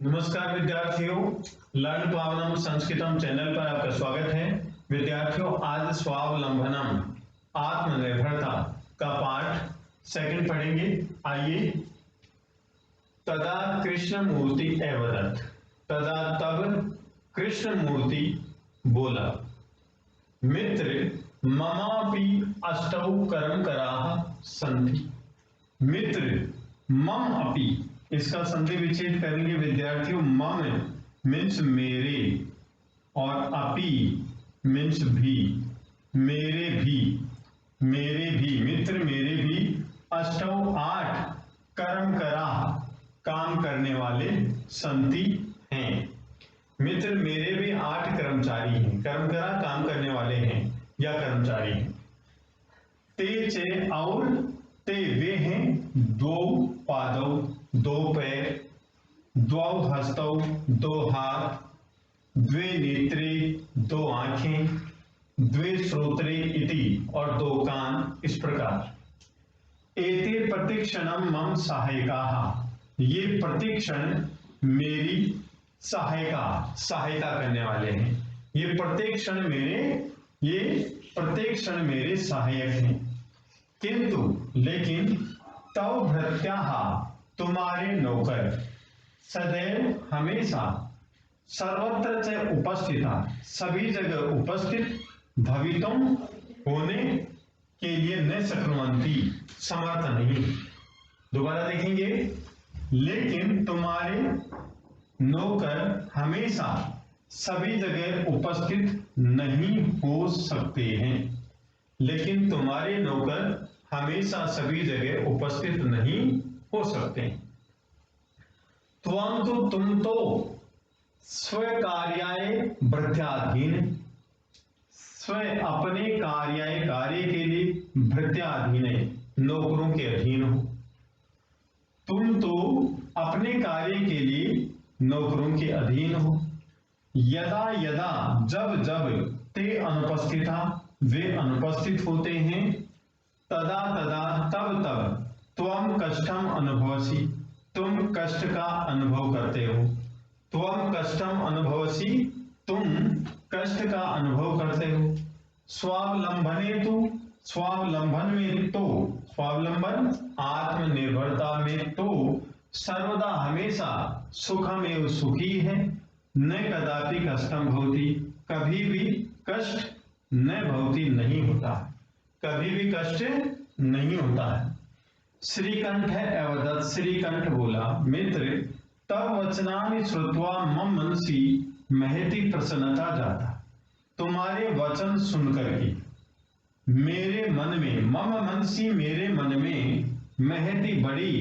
नमस्कार विद्यार्थियों, learn पावनम संस्कृतम channel पर आपका स्वागत है। विद्यार्थियों, आज स्वावलंबनम आत्मनिर्भरता का पाठ सेकंड पढ़ेंगे। आइए। तदा कृष्णमूर्ति अवदत्, तदा तब कृष्णमूर्ति बोला, मित्र ममापि अष्टौ कर्मकराः सन्ति। मित्र मम अपि, इसका संधि विच्छेद करेंगे विद्यार्थियों। मम मीन्स मेरे और अपि मीन्स भी, मेरे भी मित्र मेरे भी अष्टौ आठ कर्म करा काम करने वाले संति हैं। मित्र मेरे भी 8 कर्मचारी हैं, कर्म करा काम करने वाले हैं या कर्मचारी हैं। ते चे और ते वे हैं, दो पादौ 2 पैर, द्वौ हस्तौ 2 हाथ, द्वे नेत्रे 2 आंखें, द्वे श्रोत्रे इति और 2 कान, इस प्रकार। एते प्रतिक्षणम मम सहायकाः, ये प्रतिक्षण मेरी सहायता करने वाले हैं। ये प्रत्येक क्षण मेरे सहायक हैं। किंतु लेकिन तव भृत्याः, तुम्हारे नौकर, सदैव हमेशा, सर्वत्र च उपस्थिता, सभी जगह उपस्थित, भवितुम होने के लिए, न शक्नुवन्ति समर्थ नहीं। दोबारा देखेंगे। लेकिन तुम्हारे नौकर हमेशा सभी जगह उपस्थित नहीं हो सकते हैं। लेकिन तुम्हारे नौकर हमेशा सभी जगह उपस्थित नहीं हो सकते। तुम तो स्व कार्याय भृत्याधीन, स्व अपने कार्य के लिए भृत्याधीन, नौकरों के अधीन हो। तुम तो अपने कार्य के लिए नौकरों के अधीन हो। यदा यदा, जब जब, ते अनुपस्थिता, वे अनुपस्थित होते हैं। तदा तदा, तब तब, त्वम कष्टम अनुभवसि, तुम कष्ट का अनुभव करते हो। त्वम कष्टम अनुभवसि, तुम कष्ट का अनुभव करते हो। स्वावलंबने तु, स्वावलंबन में तो, स्वावलंबन आत्मनिर्भरता में तो, सर्वदा हमेशा, सुखमेव सुखी है। न कदापि कष्टम भवति, कभी भी कष्ट न भवति नहीं होता, कभी भी कष्ट नहीं होता है। श्रीकंठ अवदत्, श्रीकंठ बोला, मित्र तव वचनानि श्रुत्वा मम मनसि महती प्रसन्नता जाता, तुम्हारे वचन सुनकर के मेरे मन में, मम मनसि मेरे मन में, महती बड़ी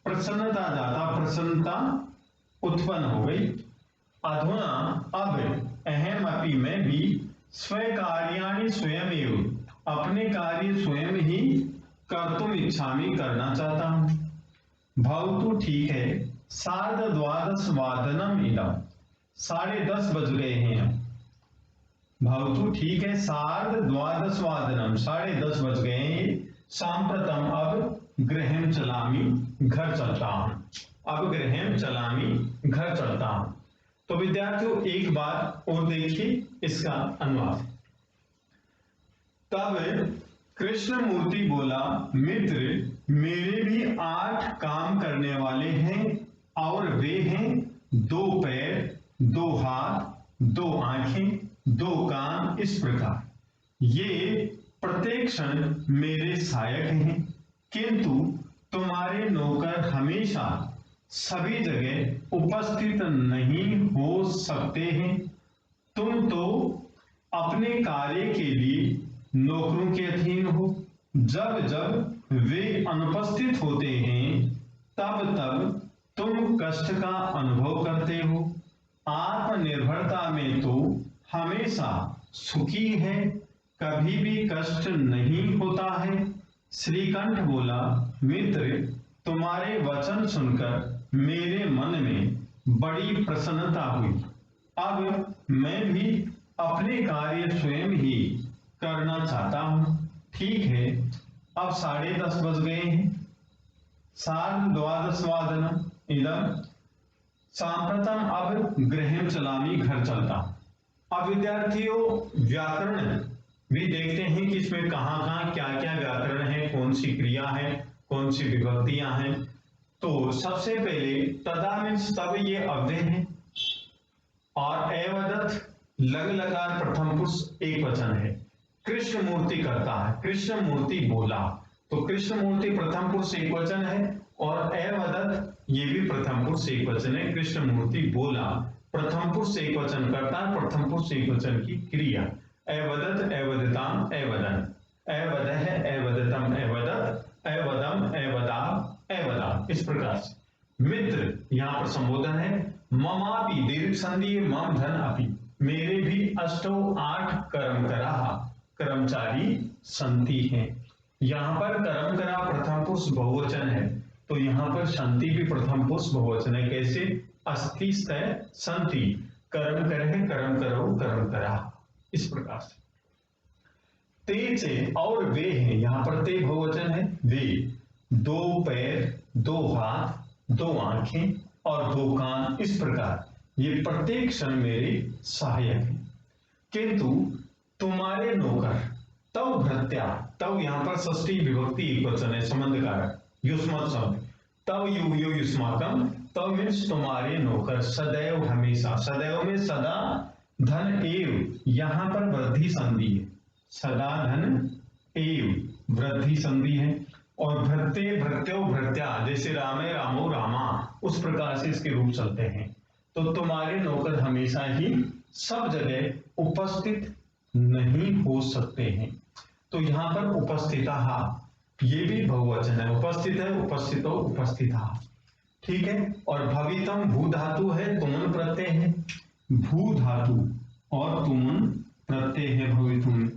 प्रसन्नता जाता, प्रसन्नता उत्पन्न हो गई। अधुना अब, अहम अपि मैं भी, स्व कार्याणि स्वयमेव, अपने कार्य स्वयं ही कर्तुम इच्छामि, करना चाहता हूं। भवतु ठीक है, 12:30 इदम, 10:30 बज गए हैं। भवतु ठीक है, 12:30, 10:30 बज गए हैं। सांप्रतम अब गृहं चलामि, घर चलता हूं। अब गृहं चलामि, घर चलता हूं। तो विद्यार्थियों, एक बात और देखिए इसका अनुवाद। तब कृष्णमूर्ति बोला, मित्र मेरे भी 8 काम करने वाले हैं, और वे हैं 2 पैर, 2 हाथ, 2 आंखें, 2 कान, इस प्रकार। ये प्रत्येक क्षण मेरे सहायक हैं। किंतु तुम्हारे नौकर हमेशा सभी जगह उपस्थित नहीं हो सकते हैं। तुम तो अपने कार्य के लिए नौकरों के अधीन हो। जब जब वे अनुपस्थित होते हैं, तब तब तुम कष्ट का अनुभव करते हो। आत्मनिर्भरता में तो हमेशा सुखी है, कभी भी कष्ट नहीं होता है। श्रीकंठ बोला, मित्र तुम्हारे वचन सुनकर मेरे मन में बड़ी प्रसन्नता हुई। अब मैं भी अपने कार्य स्वयं ही करना चाहता हूं। ठीक है, अब 10:30 बज गए हैं। 12:30 इदम, सांप्रतम अब गृहम चलामी घर चलता। अब विद्यार्थियों व्याकरण भी देखते हैं कि इसमें कहाँ कहाँ क्या क्या व्याकरण है, कौन सी क्रिया है, कौन सी विभक्तियां हैं। तो सबसे पहले तदा मीन्स तब, ये अव्यय है, और एवदत लग लकार प्रथम पुरुष एक वचन है। कृष्ण मूर्ति करता है, कृष्ण मूर्ति बोला, तो कृष्ण मूर्ति प्रथम पुरुष एक वचन है, और एवदत ये भी प्रथम पुरुष एक वचन है। कृष्ण मूर्ति बोला, प्रथम पुरुष एक वचन करता है, प्रथम पुरुष एक वचन की क्रिया। एवदत एवदताम एवदन, एवदह एवदतम एवदत, एवदम एवदा एवदा, इस प्रकार से। मित्र यहाँ पर संबोधन है। ममापि दीर्घ संधि मम धन अपि, मेरे भी अष्टो 8 कर्म करा, कर्मचारी संति हैं। यहाँ पर कर्म करा प्रथम पुरुष बहुवचन है, तो यहाँ पर संति भी प्रथम पुरुष बहुवचन है। कैसे? अस्ति स्तय संति, कर्म करे कर्म करो कर्म करा, इस प्रकार से। ते से और वे हैं, यहाँ पर ते बहुवचन है। वे 2 पैर, 2 हाथ, 2 आंखें और 2 कान, इस प्रकार ये प्रत्येक क्षण मेरे सहायक हैं। किंतु तुम्हारे नौकर तव भृत्या, तव यहाँ पर षष्ठी विभक्ति एक वचन है, संबंध कारक युष्मत शब्द, तव यु युष्माकम, तव मीन्स तुम्हारे नौकर, सदैव हमेशा, सदैव में सदा, धन एव यहाँ पर वृद्धि संधि है, सदा धन एव वृद्धि संधि है, और भृत्य भृत्यो भृत्या, जैसे रामे रामो रामा, उस प्रकार से इसके रूप चलते हैं। तो तुम्हारे नौकर हमेशा ही सब जगह उपस्थित नहीं हो सकते हैं। तो यहाँ पर उपस्थिता, ये भी बहुवचन है, उपस्थित है, उपस्थितो उपस्थिता, ठीक है। और भवितम भू धातु है, तुमन प्रत्यय है, भू धातु और तुमन प्रत्यय है, भवितुम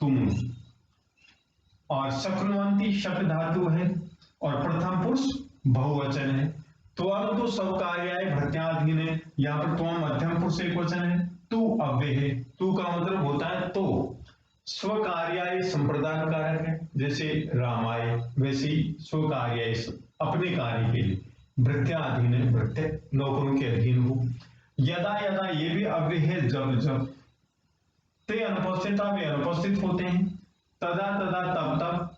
तुम, और शक्नुवंती शक धातु है, और प्रथम पुरुष बहुवचन है। त्वम तो सब कार्याय भृत्याधीन है, यहाँ पर त्वम मध्यम पुरुष एक वचन है, तू अव्यय है, तू का मतलब होता है तो। स्वकार्याय संप्रदान कारक है, जैसे रामाय, वैसे ही स्वकार्याय अपने कार्य के लिए, भृत्याधीन है, भृत्य नौकरों के अधीन हो। यदा यदा ये भी अव्यय है, जब जब, ते अनुपस्थिता वे अनुपस्थित होते हैं, तदा तदा तब तब,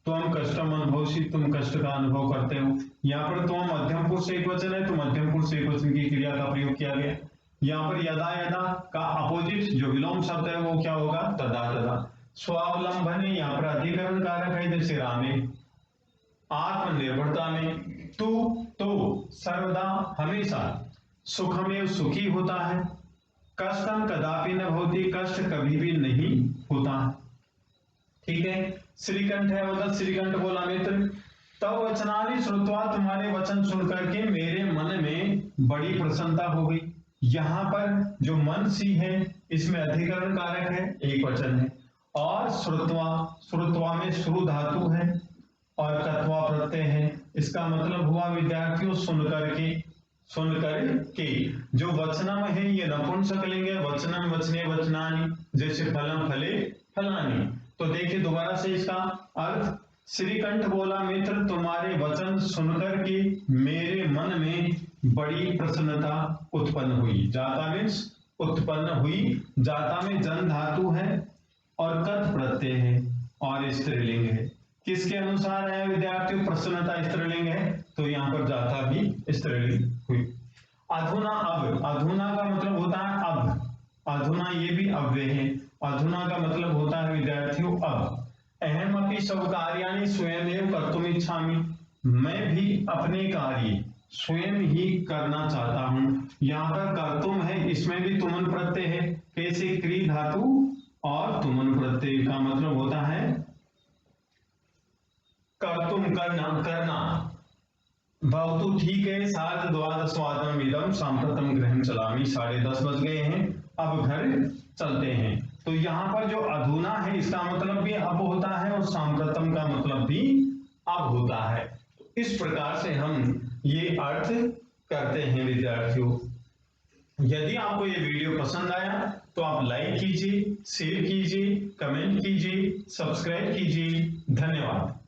तुम कष्टम अनुभवसी, तुम कष्ट का अनुभव करते हो। यहाँ पर तुम मध्यम पुरुष एक वचन है, तो मध्यम पुरुष एक वचन की क्रिया का प्रयोग किया गया। यहाँ पर यदा यदा का अपोजिट जो विलोम शब्द है वो क्या होगा? तदा तदा। स्वावलंबन है, यहाँ पर अधिकरण कारक है, जैसे रामे। आत्मनिर्भरता में तू तो सर्वदा हमेशा, सुखमेव सुखी होता है, कष्टम कदापि न होती, कष्ट कभी भी नहीं होता, ठीक है। श्रीकंठ है, मतलब श्रीकंठ बोला मित्र, तब वचनानि श्रुत्वा, तुम्हारे वचन सुन करके मेरे मन में बड़ी प्रसन्नता हो गई। यहाँ पर जो मन सी है इसमें अधिकरण कारक है, एक वचन है, और श्रुत्वा, श्रुत्वा में श्रु धातु है और कत्वा प्रत्यय है। इसका मतलब हुआ विद्यार्थियों सुन करके, सुन करके। जो वचनम है ये नपुंसकलिंग है, वचनम वचने वचनानि, जैसे फलम फले फलानि। तो देखिए दोबारा से इसका अर्थ, श्रीकंठ बोला मित्र, तुम्हारे वचन सुनकर के मेरे मन में बड़ी प्रसन्नता उत्पन्न हुई। जाता मीन्स उत्पन्न हुई, जाता में जन धातु है और कद प्रत्यय है और स्त्रीलिंग है। किसके अनुसार है विद्यार्थियों? प्रसन्नता स्त्रीलिंग है, तो यहाँ पर जाता भी स्त्रीलिंग हुई। अधुना अब, अधुना का मतलब होता है अब, अधुना ये भी अव्यय है। अधुना का मतलब होता है विद्यार्थियों अब। अहम अपि सब कार्याणि स्वयं कर्तुम इच्छामि, मैं भी अपने कार्य स्वयं ही करना चाहता हूं। यहाँ पर कर्तुम है, इसमें भी तुमन प्रत्यय है, कैसे? क्री धातु और तुमन प्रत्यय का मतलब होता है कर्तुम, करना, करना। भवतु ठीक है, 12:15 इदम सांप्रतम गृहं चलामि, 10:30 बज गए हैं, अब घर चलते हैं। तो यहाँ पर जो अधुना है इसका मतलब भी अब होता है और सांप्रतम का मतलब भी अब होता है। इस प्रकार से हम ये अर्थ करते हैं विद्यार्थियों। यदि आपको ये वीडियो पसंद आया तो आप लाइक कीजिए, शेयर कीजिए, कमेंट कीजिए, सब्सक्राइब कीजिए। धन्यवाद।